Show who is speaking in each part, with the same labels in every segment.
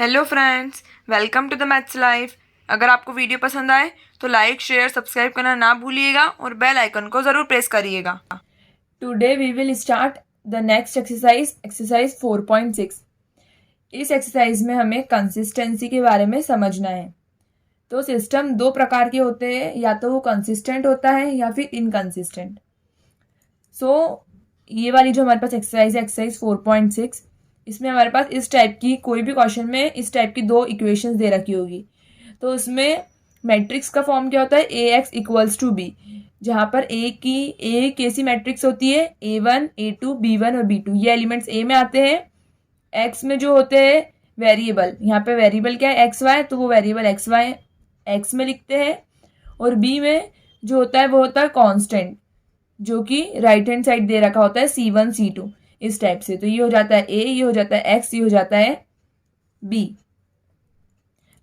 Speaker 1: Hello friends, welcome to the maths life. अगर आपको video पसंद आए तो लाइक शेयर सब्सक्राइब करना ना भूलिएगा और बेल आइकन को ज़रूर प्रेस करिएगा।
Speaker 2: Today we will start the next exercise, exercise 4.6। इस एक्सरसाइज में हमें कंसिस्टेंसी के बारे में समझना है। तो सिस्टम दो प्रकार के होते हैं, या तो वो कंसिस्टेंट होता है या फिर इनकंसिस्टेंट। ये वाली जो हमारे पास एक्सरसाइज है, एक्सरसाइज 4.6, इसमें हमारे पास इस टाइप की कोई भी क्वेश्चन में इस टाइप की दो इक्वेशंस दे रखी होगी। तो उसमें मैट्रिक्स का फॉर्म क्या होता है, AX इक्वल्स टू बी, जहाँ पर एक ऐसी मैट्रिक्स होती है A1, A2, B1 और B2। ये एलिमेंट्स A में आते हैं। X में जो होते हैं वेरिएबल, यहाँ पे वेरिएबल क्या है XY, तो वो वेरिएबल XY X में लिखते हैं। और B में जो होता है वो होता है कांस्टेंट, जो कि राइट हैंड साइड दे रखा होता है C1, C2 इस टाइप से। तो ये हो जाता है A, ये हो जाता है X, ये हो जाता है B।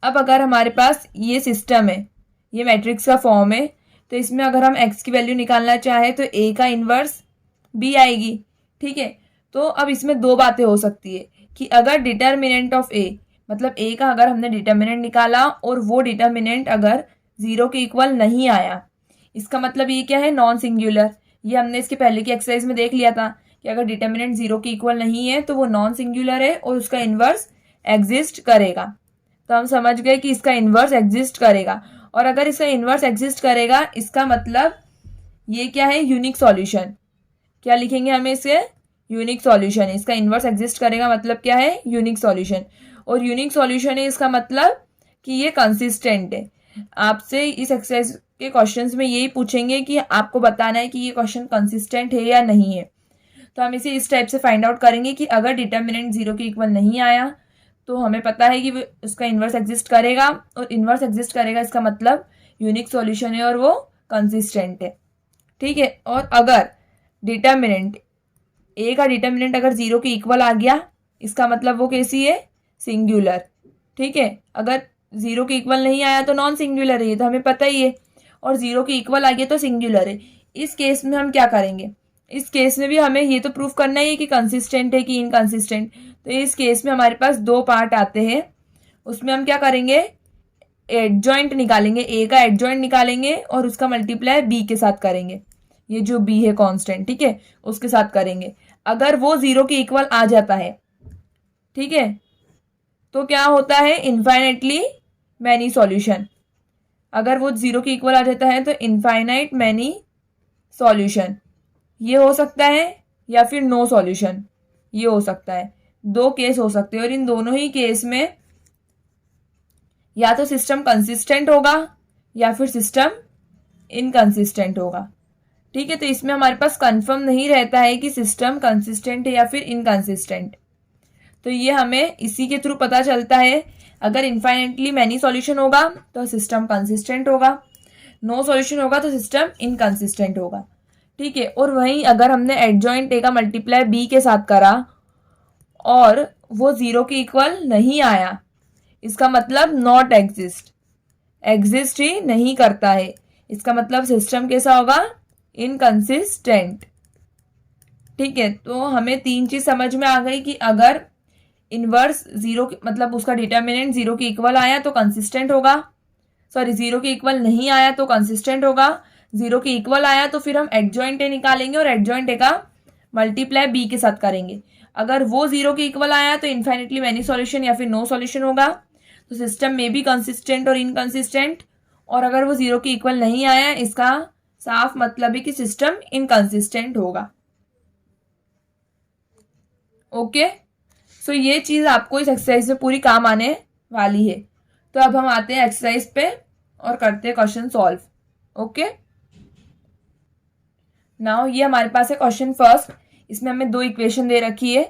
Speaker 2: अब अगर हमारे पास ये सिस्टम है, ये मैट्रिक्स का फॉर्म है, तो इसमें अगर हम x की वैल्यू निकालना चाहें तो a का इन्वर्स b आएगी। ठीक है, तो अब इसमें दो बातें हो सकती है कि अगर डिटर्मिनेंट ऑफ a, मतलब a का अगर हमने डिटर्मिनेंट निकाला और वो डिटर्मिनेंट अगर 0 के इक्वल नहीं आया, इसका मतलब ये क्या है, नॉन सिंगुलर। ये हमने इसके पहले की एक्सरसाइज में देख लिया था कि अगर डिटर्मिनेंट 0 के इक्वल नहीं है तो वो नॉन सिंगुलर है और उसका इन्वर्स एग्जिस्ट करेगा। तो हम समझ गए कि इसका इन्वर्स एग्जिस्ट करेगा। और अगर इसका इन्वर्स एग्जिस्ट करेगा, इसका मतलब ये क्या है, यूनिक सॉल्यूशन। क्या लिखेंगे हमें इसे, यूनिक सॉल्यूशन। इसका इन्वर्स एग्जिस्ट करेगा मतलब क्या है, यूनिक सॉल्यूशन। और यूनिक सॉल्यूशन है इसका मतलब कि ये कंसिस्टेंट है। आपसे इस एक्सरसाइज के क्वेश्चंस में यही पूछेंगे कि आपको बताना है कि ये क्वेश्चन कंसिस्टेंट है या नहीं है। तो हम इसे इस टाइप से फाइंड आउट करेंगे कि अगर डिटर्मिनेंट 0 के इक्वल नहीं आया तो हमें पता है कि उसका इन्वर्स एग्जिस्ट करेगा, और इन्वर्स एग्जिस्ट करेगा इसका मतलब यूनिक सॉल्यूशन है और वो कंसिस्टेंट है। ठीक है, और अगर डिटर्मिनेंट ए का डिटर्मिनेंट अगर 0 के इक्वल आ गया, इसका मतलब वो कैसी है, सिंगुलर। ठीक है, अगर 0 के इक्वल नहीं आया तो नॉन सिंगुलर है, ये तो हमें पता ही है। और 0 के इक्वल आ गया तो सिंगुलर है। इस केस में हम क्या करेंगे, इस केस में भी हमें ये तो प्रूफ करना ही है कि कंसिस्टेंट है कि इनकंसिस्टेंट। तो इस केस में हमारे पास दो पार्ट आते हैं। उसमें हम क्या करेंगे, एडजॉइंट निकालेंगे, ए का एडजॉइंट निकालेंगे और उसका मल्टीप्लाई बी के साथ करेंगे। ये जो बी है कांस्टेंट, ठीक है, उसके साथ करेंगे। अगर वो 0 के इक्वल आ जाता है, ठीक है, तो क्या होता है, इनफाइनाइटली मैनी सॉल्यूशन। अगर वो 0 के इक्वल आ जाता है तो इनफाइनाइट मैनी सॉल्यूशन ये हो सकता है, या फिर नो सॉल्यूशन ये हो सकता है। दो केस हो सकते हैं, और इन दोनों ही केस में या तो सिस्टम कंसिस्टेंट होगा या फिर सिस्टम इनकंसिस्टेंट होगा। ठीक है, तो इसमें हमारे पास कंफर्म नहीं रहता है कि सिस्टम कंसिस्टेंट है या फिर इनकंसिस्टेंट। तो ये हमें इसी के थ्रू पता चलता है। अगर इनफाइनेटली मैनी सॉल्यूशन होगा तो सिस्टम कंसिस्टेंट होगा, नो सॉल्यूशन होगा तो सिस्टम इनकंसिस्टेंट होगा। ठीक है, और वहीं अगर हमने एडजॉइंट ए का मल्टीप्लाई बी के साथ करा और वो 0 के इक्वल नहीं आया, इसका मतलब नॉट एग्जिस्ट, एग्जिस्ट ही नहीं करता है। इसका मतलब सिस्टम कैसा होगा, इनकंसिस्टेंट। ठीक है, तो हमें तीन चीज समझ में आ गई कि अगर इनवर्स 0 मतलब उसका डिटर्मिनेंट 0 के इक्वल आया तो कंसिस्टेंट होगा, सॉरी 0 के इक्वल नहीं आया तो कंसिस्टेंट होगा, 0 के इक्वल आया तो फिर हम एडजॉइंट ए निकालेंगे और एडजॉइंट ए का मल्टीप्लाई बी के साथ करेंगे। अगर वो 0 के इक्वल आया तो इनफाइनेटली मैनी सॉल्यूशन या फिर नो सॉल्यूशन होगा। तो सिस्टम में भी कंसिस्टेंट और इनकंसिस्टेंट। और अगर वो 0 के इक्वल नहीं आया, इसका साफ मतलब है कि सिस्टम इनकंसिस्टेंट होगा। ओके, सो ये चीज आपको इस एक्सरसाइज में पूरी काम आने वाली है। तो अब हम आते हैं एक्सरसाइज पे और करते हैं क्वेश्चन सॉल्व। ओके, नाउ ये हमारे पास है क्वेश्चन फर्स्ट। इसमें हमें दो इक्वेशन दे रखी है।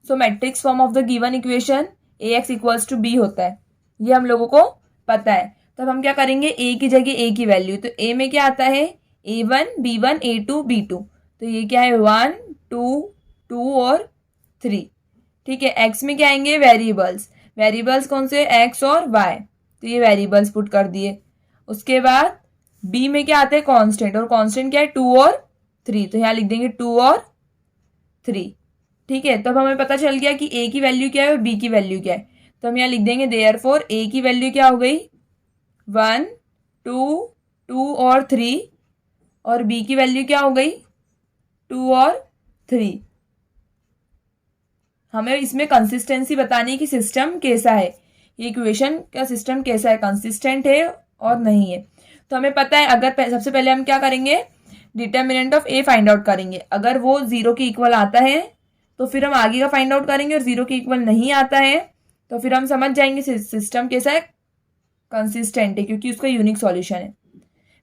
Speaker 2: So matrix form of the given equation AX equals to B होता है, ये हम लोगों को पता है। तो अब हम क्या करेंगे, ए की जगह ए की वैल्यू, तो ए में क्या आता है, A1, B1, A2, B2। तो ये क्या है, 1, 2, 2 और 3। ठीक है, एक्स में क्या आएंगे, वेरिएबल्स। वेरिएबल्स कौन से, एक्स और वाई। तो ये वेरिएबल्स पुट कर दिए। उसके बाद बी में क्या आता है, कांस्टेंट, और कांस्टेंट क्या है, 2 और 3। तो यहाँ लिख देंगे 2 और 3। ठीक है, तब हमें पता चल गया कि ए की वैल्यू क्या है और बी की वैल्यू क्या है। तो हम यहाँ लिख देंगे देयरफॉर ए की वैल्यू क्या हो गई 1 2 2 और 3 और बी की वैल्यू क्या हो गई 2 और 3। हमें इसमें कंसिस्टेंसी बतानी है कि सिस्टम कैसा है, ये इक्वेशन का सिस्टम कैसा है, कंसिस्टेंट है और नहीं है। तो हमें पता है अगर सबसे पहले हम क्या करेंगे determinant of A find out करेंगे। अगर वो 0 के इक्वल आता है तो फिर हम आगे का फाइंड आउट करेंगे, और 0 के इक्वल नहीं आता है तो फिर हम समझ जाएंगे सिस्टम कैसा है, कंसिस्टेंट है, क्योंकि उसका यूनिक सॉल्यूशन है।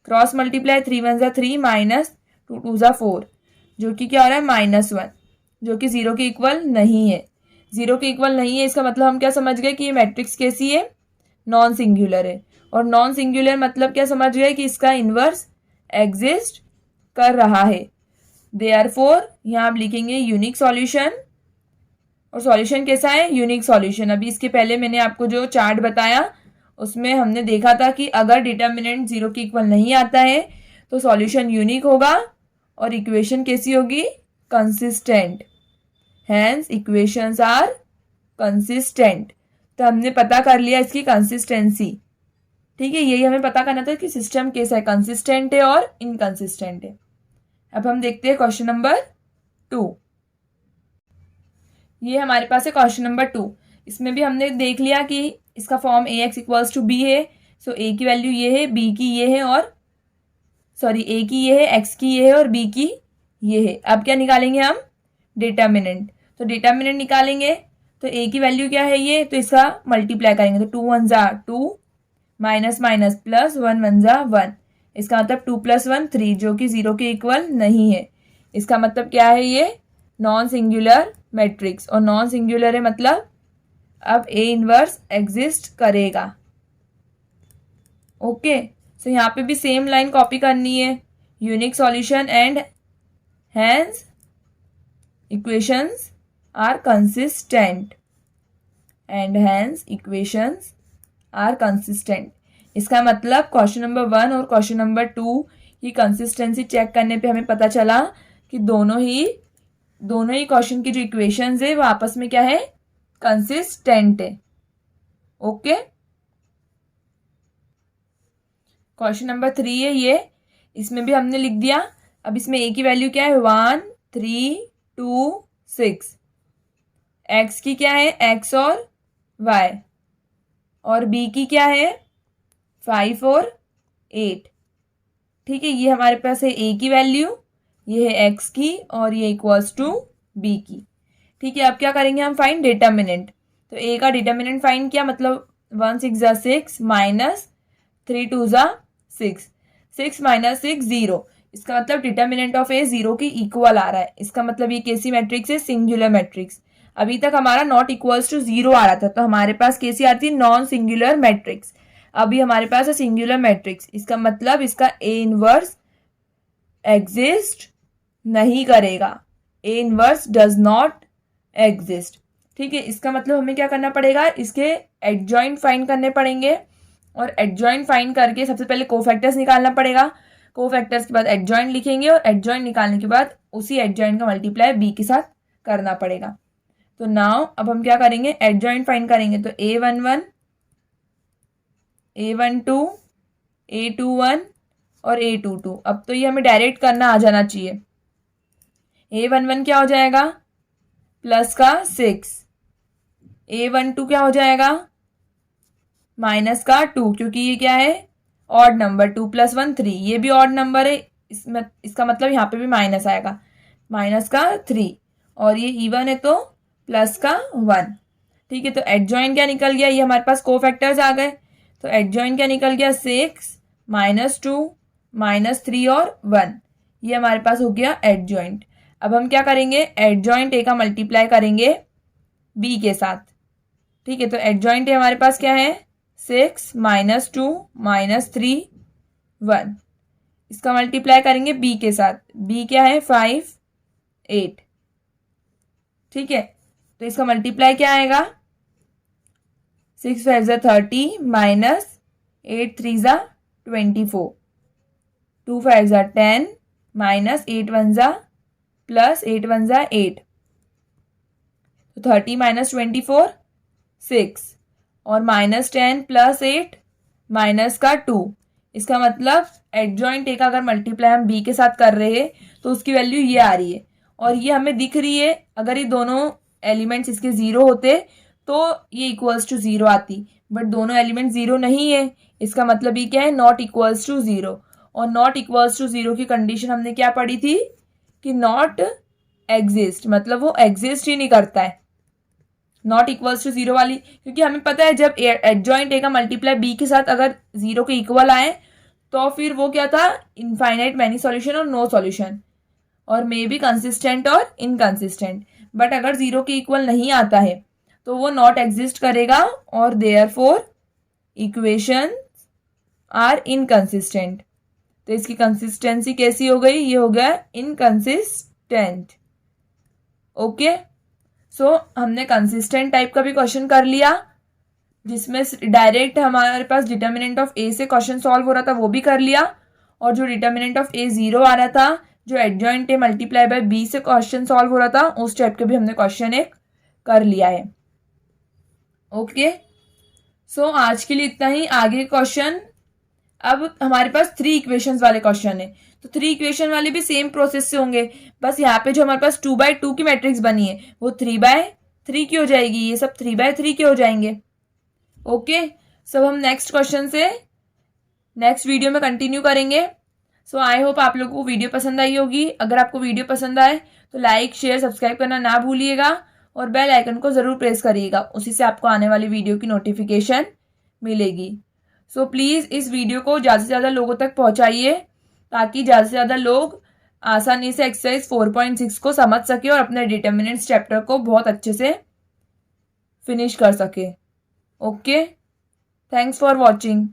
Speaker 2: क्रॉस मल्टीप्लाई 3 1 ज़ा 3 माइनस 2 2 ज़ा 4 जो कि क्या हो रहा है -1, जो कि 0 के इक्वल नहीं है। 0 के इक्वल नहीं है इसका मतलब हम क्या समझ गए कि ये मैट्रिक्स कैसी है, नॉन सिंगुलर है। और नॉन सिंगुलर मतलब क्या समझ गए कि इसका इन्वर्स एग्जिस्ट कर रहा है। देयरफॉर यहाँ आप लिखेंगे यूनिक सॉल्यूशन, और सॉल्यूशन कैसा है, यूनिक सॉल्यूशन। अभी इसके पहले मैंने आपको जो चार्ट बताया उसमें हमने देखा था कि अगर डिटर्मिनेंट 0 के इक्वल नहीं आता है तो सॉल्यूशन यूनिक होगा और इक्वेशन कैसी होगी, consistent. Hence equations are consistent. तो हमने पता कर लिया इसकी कंसिस्टेंसी। ठीक है, यही हमें पता करना था कि सिस्टम कैसा है, कंसिस्टेंट है और इनकंसिस्टेंट है। अब हम देखते हैं क्वेश्चन नंबर 2। ये हमारे पास है क्वेश्चन नंबर 2। इसमें भी हमने देख लिया कि इसका form A X equals to B है। सो ए की वैल्यू ये है, बी की ये है, और सॉरी ए की ये है, एक्स की ये है और बी की ये है। अब क्या निकालेंगे हम, डिटर्मिनेंट। तो डिटर्मिनेंट निकालेंगे तो ए की वैल्यू क्या है ये, तो इसका मल्टीप्लाई करेंगे तो 2 1 ज़ा 2 माइनस माइनस प्लस 1 1 ज़ा 1, इसका मतलब 2 + 1 3 जो कि 0 के इक्वल नहीं है। इसका मतलब क्या है, ये नॉन सिंगुलर मैट्रिक्स, और नॉन सिंगुलर है मतलब अब ए इनवर्स एग्जिस्ट करेगा। ओके, सो यहाँ पे भी सेम लाइन कॉपी करनी है, unique solution and hence equations are consistent, and hence equations are consistent. इसका मतलब क्वेश्चन नंबर 1 और क्वेश्चन नंबर 2 की कंसिस्टेंसी चेक करने पे हमें पता चला कि दोनों ही क्वेश्चन की जो इक्वेशंस है वो आपस में क्या है, कंसिस्टेंट है। ओके, क्वेश्चन नंबर 3 है ये, इसमें भी हमने लिख दिया। अब इसमें ए की वैल्यू क्या है 1 3 2 6, एक्स की क्या है एक्स और वाई, और बी की क्या है 5 और 8। ठीक है, ये हमारे पास है ए की वैल्यू, ये है एक्स की, और ये इक्वल्स टू बी की। ठीक है, अब क्या करेंगे हम, फाइंड डिटर्मिनेंट। तो ए का डिटर्मिनेंट फाइंड किया, मतलब 1 6 ज़ा 6 माइनस 3 2 ज़ा 6, 6 माइनस 6 0। इसका मतलब डिटर्मिनेंट ऑफ ए 0 के इक्वल आ रहा है। इसका मतलब ये कैसी मैट्रिक्स है, सिंगुलर मैट्रिक्स। अभी तक हमारा नॉट इक्वल्स टू 0 आ रहा था, तो हमारे पास कैसी आती है, नॉन सिंगुलर मैट्रिक्स। अभी हमारे पास है सिंगुलर मैट्रिक्स, इसका मतलब इसका ए इनवर्स एग्जिस्ट नहीं करेगा, A inverse does not exist. ठीक है, इसका मतलब हमें क्या करना पड़ेगा, इसके एडजॉइंट फाइंड करने पड़ेंगे, और एडजॉइंट फाइंड करके सबसे पहले कोफैक्टर्स निकालना पड़ेगा। कोफैक्टर्स के बाद एडजॉइंट लिखेंगे, और एडजॉइंट निकालने के बाद उसी एडजॉइंट का मल्टीप्लाई बी के साथ करना पड़ेगा। तो नाउ अब हम क्या करेंगे, एडजॉइंट फाइंड करेंगे। तो A11 A12 A21 और A22। अब तो ये हमें डायरेक्ट करना आ जाना चाहिए। A11 क्या हो जाएगा, प्लस का 6, A12 क्या हो जाएगा, माइनस का 2, क्योंकि ये क्या है ऑड नंबर, 2 + 1 3, ये भी ऑड नंबर है, इसमें इसका मतलब यहाँ पे भी माइनस आएगा, माइनस का 3, और ये इवन है तो प्लस का 1। ठीक है, तो एडजॉइंट क्या निकल गया, ये हमारे पास कोफैक्टर्स आ गए। तो एडजॉइंट क्या निकल गया, 6 -2 -3 और 1, ये हमारे पास हो गया एडजॉइंट। अब हम क्या करेंगे, एडजॉइंट ए का मल्टीप्लाई करेंगे बी के साथ। ठीक है, तो एडजॉइंट ए हमारे पास क्या है 6 -2 -3 1, इसका मल्टीप्लाई करेंगे बी के साथ। बी क्या है 5 8। ठीक है, तो इसका मल्टीप्लाई क्या आएगा, 6 5 ज़ा 30 माइनस 8 3 ज़ा 24, 2 5 ज़ा 10 माइनस 8 1 ज़ा प्लस 8 1 ज़ा 8। तो 30 - 24 6, और -10 + 8 -2। इसका मतलब एडजॉइंट ए का अगर मल्टीप्लाई हम बी के साथ कर रहे हैं तो उसकी वैल्यू ये आ रही है और ये हमें दिख रही है। अगर ये दोनों एलिमेंट्स इसके 0 होते तो ये इक्वल्स टू 0 आती, बट दोनों एलिमेंट 0 नहीं है। इसका मतलब ये क्या है, नॉट इक्वल्स टू 0। और नॉट इक्वल्स टू 0 की कंडीशन हमने क्या पढ़ी थी कि नॉट एग्जिस्ट, मतलब वो एग्जिस्ट ही नहीं करता है नॉट इक्वल्स टू 0 वाली। क्योंकि हमें पता है जब एडजॉइंट ए का मल्टीप्लाई बी के साथ अगर 0 के इक्वल आए तो फिर वो क्या था, इनफाइनाइट मैनी सॉल्यूशन और नो सॉल्यूशन, और मे बी कंसिस्टेंट और इनकंसिस्टेंट। बट अगर 0 के इक्वल नहीं आता है तो वो नॉट एग्जिस्ट करेगा और देयरफॉर इक्वेशन आर इनकंसिस्टेंट। तो इसकी कंसिस्टेंसी कैसी हो गई, ये हो गया इनकंसिस्टेंट। ओके, सो हमने कंसिस्टेंट टाइप का भी क्वेश्चन कर लिया जिसमें डायरेक्ट हमारे पास डिटर्मिनेंट ऑफ ए से क्वेश्चन सॉल्व हो रहा था, वो भी कर लिया। और जो डिटर्मिनेंट ऑफ ए 0 आ रहा था, जो adjoint A multiply by B से क्वेश्चन सॉल्व हो रहा था, उस टाइप के भी हमने क्वेश्चन एक कर लिया है। ओके, सो आज के लिए इतना ही। आगे क्वेश्चन, अब हमारे पास 3 इक्वेशंस वाले क्वेश्चन है, तो 3 इक्वेशन वाले भी सेम प्रोसेस से होंगे। बस यहाँ पे जो हमारे पास 2/2 की मैट्रिक्स बनी है वो 3/3 की हो जाएगी, ये सब 3/3 के हो जाएंगे। ओके, सब हम नेक्स्ट क्वेश्चन से नेक्स्ट वीडियो में कंटिन्यू करेंगे। सो आई होप आप लोगों को वीडियो पसंद आई होगी। अगर आपको वीडियो पसंद आए तो लाइक शेयर सब्सक्राइब करना ना भूलिएगा और बेल आइकन को ज़रूर प्रेस करिएगा, उसी से आपको आने वाली वीडियो की नोटिफिकेशन मिलेगी। सो प्लीज़ इस वीडियो को ज़्यादा से ज़्यादा लोगों तक पहुँचाइए ताकि ज़्यादा से ज़्यादा लोग आसानी से एक्सरसाइज 4.6 को समझ सके और अपने डिटर्मिनेंट्स चैप्टर को बहुत अच्छे से फिनिश कर सके। Okay, thanks for watching.